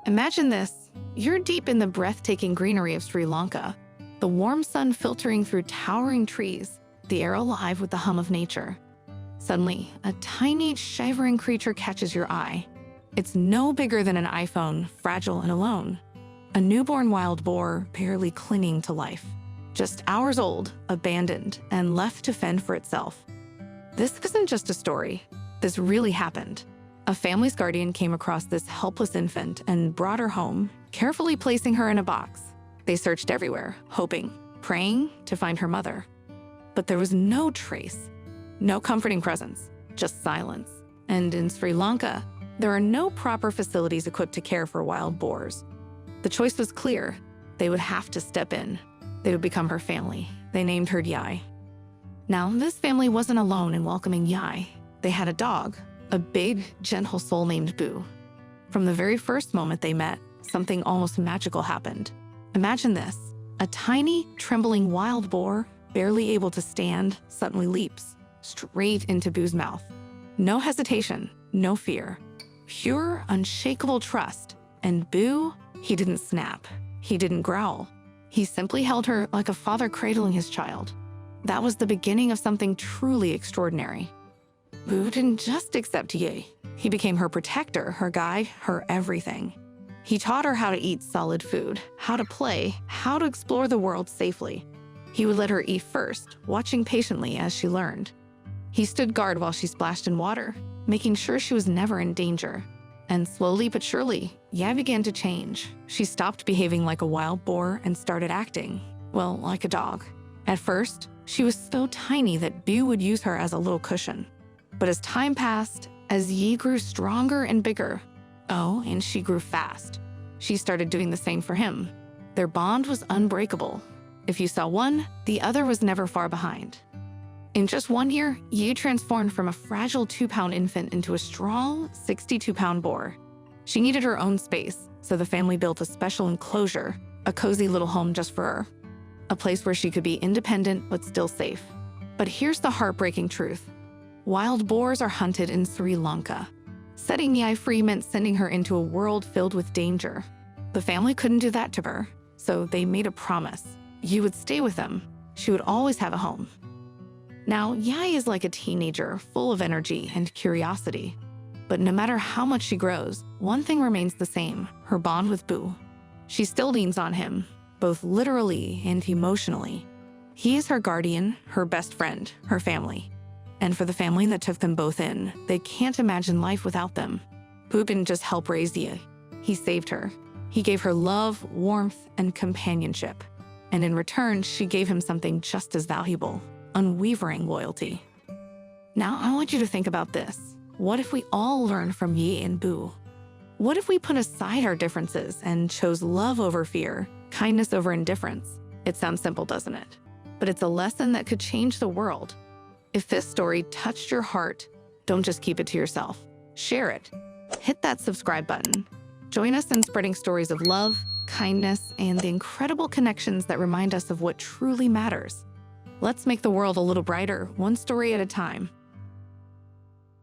Imagine this. You're deep in the breathtaking greenery of Sri Lanka, the warm sun filtering through towering trees, the air alive with the hum of nature. Suddenly, a tiny, shivering creature catches your eye. It's no bigger than an iPhone, fragile and alone. A newborn wild boar barely clinging to life. Just hours old, abandoned, and left to fend for itself. This isn't just a story. This really happened. A family's guardian came across this helpless infant and brought her home, carefully placing her in a box. They searched everywhere, hoping, praying to find her mother. But there was no trace, no comforting presence, just silence. And in Sri Lanka, there are no proper facilities equipped to care for wild boars. The choice was clear. They would have to step in. They would become her family. They named her Yai. Now, this family wasn't alone in welcoming Yai. They had a dog, a big, gentle soul named Boo. From the very first moment they met, something almost magical happened. Imagine this. A tiny, trembling wild boar, barely able to stand, suddenly leaps straight into Boo's mouth. No hesitation, no fear. Pure, unshakable trust. And Boo, he didn't snap. He didn't growl. He simply held her like a father cradling his child. That was the beginning of something truly extraordinary. Boo didn't just accept Yai. He became her protector, her guide, her everything. He taught her how to eat solid food, how to play, how to explore the world safely. He would let her eat first, watching patiently as she learned. He stood guard while she splashed in water, making sure she was never in danger. And slowly but surely, Yai began to change. She stopped behaving like a wild boar and started acting, well, like a dog. At first, she was so tiny that Boo would use her as a little cushion. But as time passed, as Yi grew stronger and bigger, and she grew fast, she started doing the same for him. Their bond was unbreakable. If you saw one, the other was never far behind. In just 1 year, Yi transformed from a fragile 2-pound infant into a strong 62-pound boar. She needed her own space, so the family built a special enclosure, a cozy little home just for her. A place where she could be independent but still safe. But here's the heartbreaking truth. Wild boars are hunted in Sri Lanka. Setting Yai free meant sending her into a world filled with danger. The family couldn't do that to her, so they made a promise. Yi would stay with them. She would always have a home. Now, Yai is like a teenager, full of energy and curiosity. But no matter how much she grows, one thing remains the same, her bond with Boo. She still leans on him, both literally and emotionally. He is her guardian, her best friend, her family. And for the family that took them both in, they can't imagine life without them. Boo didn't just help raise Yai. He saved her. He gave her love, warmth, and companionship. And in return, she gave him something just as valuable. Unwavering loyalty. Now, I want you to think about this. What if we all learned from Yi and Boo? What if we put aside our differences and chose love over fear, kindness over indifference? It sounds simple, doesn't it? But it's a lesson that could change the world. If this story touched your heart, don't just keep it to yourself. Share it. Hit that subscribe button. Join us in spreading stories of love, kindness, and the incredible connections that remind us of what truly matters. Let's make the world a little brighter, one story at a time.